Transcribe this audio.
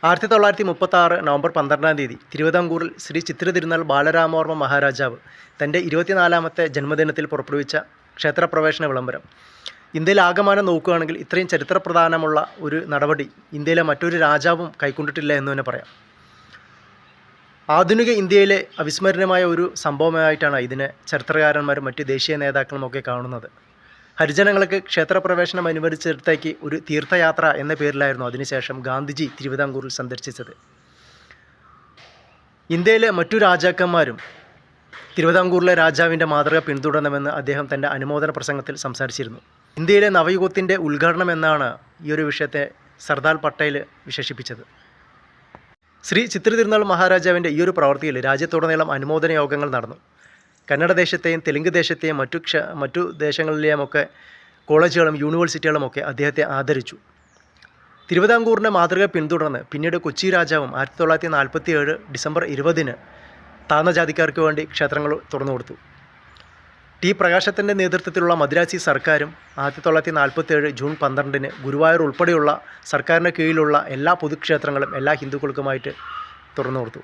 1936 November 12 തിരുവിതാംകൂറിൽ ശ്രീ ചിത്തിര തിരുനാൾ ബാലരാമവർമ്മ മഹാരാജാവ് തൻ്റെ 24ാമത്തെ ജന്മദിനത്തിൽ പുറപ്പെടുവിച്ച ക്ഷേത്രപ്രവേശന വിളംബരം. ഇന്ത്യയിൽ ആകമാനം നോക്കുകയാണെങ്കിൽ ഇത്രയും ചരിത്രപ്രധാനമുള്ള ഒരു നടപടി ഇന്ത്യയിലെ മറ്റൊരു രാജാവും കൈക്കൊണ്ടിട്ടില്ല എന്ന് തന്നെ പറയാം. ആധുനിക ഇന്ത്യയിലെ അവിസ്മരണീയമായ ഒരു സംഭവമായിട്ടാണ് ഇതിനെ ചരിത്രകാരന്മാരും മറ്റ് ദേശീയ നേതാക്കളുമൊക്കെ കാണുന്നത്. ഹരിജനങ്ങൾക്ക് ക്ഷേത്രപ്രവേശനം അനുവദിച്ചിടത്തേക്ക് ഒരു തീർത്ഥയാത്ര എന്ന പേരിലായിരുന്നു അതിനുശേഷം ഗാന്ധിജി തിരുവിതാംകൂറിൽ സന്ദർശിച്ചത്. ഇന്ത്യയിലെ മറ്റു രാജാക്കന്മാരും തിരുവിതാംകൂറിലെ രാജാവിൻ്റെ മാതൃക പിന്തുടരണമെന്ന് അദ്ദേഹം തൻ്റെ അനുമോദന പ്രസംഗത്തിൽ സംസാരിച്ചിരുന്നു. ഇന്ത്യയിലെ നവയുഗത്തിൻ്റെ ഉദ്ഘാടനം എന്നാണ് ഈ ഒരു വിഷയത്തെ സർദാർ പട്ടേൽ വിശേഷിപ്പിച്ചത്. ശ്രീ ചിത്തിര തിരുനാൾ മഹാരാജാവിൻ്റെ ഈ ഒരു പ്രവൃത്തിയിൽ രാജ്യത്തുടനീളം അനുമോദന യോഗങ്ങൾ നടന്നു. കന്നഡ ദേശത്തെയും തെലുങ്ക് ദേശത്തെയും മറ്റു ദേശങ്ങളിലെയുമൊക്കെ കോളേജുകളും യൂണിവേഴ്സിറ്റികളുമൊക്കെ അദ്ദേഹത്തെ ആദരിച്ചു. തിരുവിതാംകൂറിൻ്റെ മാതൃക പിന്തുടർന്ന് പിന്നീട് കൊച്ചി രാജാവും 1947 ഡിസംബർ 20 താഴ്ന്ന ജാതിക്കാർക്ക് വേണ്ടി ക്ഷേത്രങ്ങൾ തുറന്നു കൊടുത്തു. ടി പ്രകാശത്തിൻ്റെ നേതൃത്വത്തിലുള്ള മദ്രാസി സർക്കാരും 1947 ജൂൺ 12 ഗുരുവായൂർ ഉൾപ്പെടെയുള്ള സർക്കാരിൻ്റെ കീഴിലുള്ള എല്ലാ പൊതുക്ഷേത്രങ്ങളും എല്ലാ ഹിന്ദുക്കൾക്കുമായിട്ട് തുറന്നു കൊടുത്തു.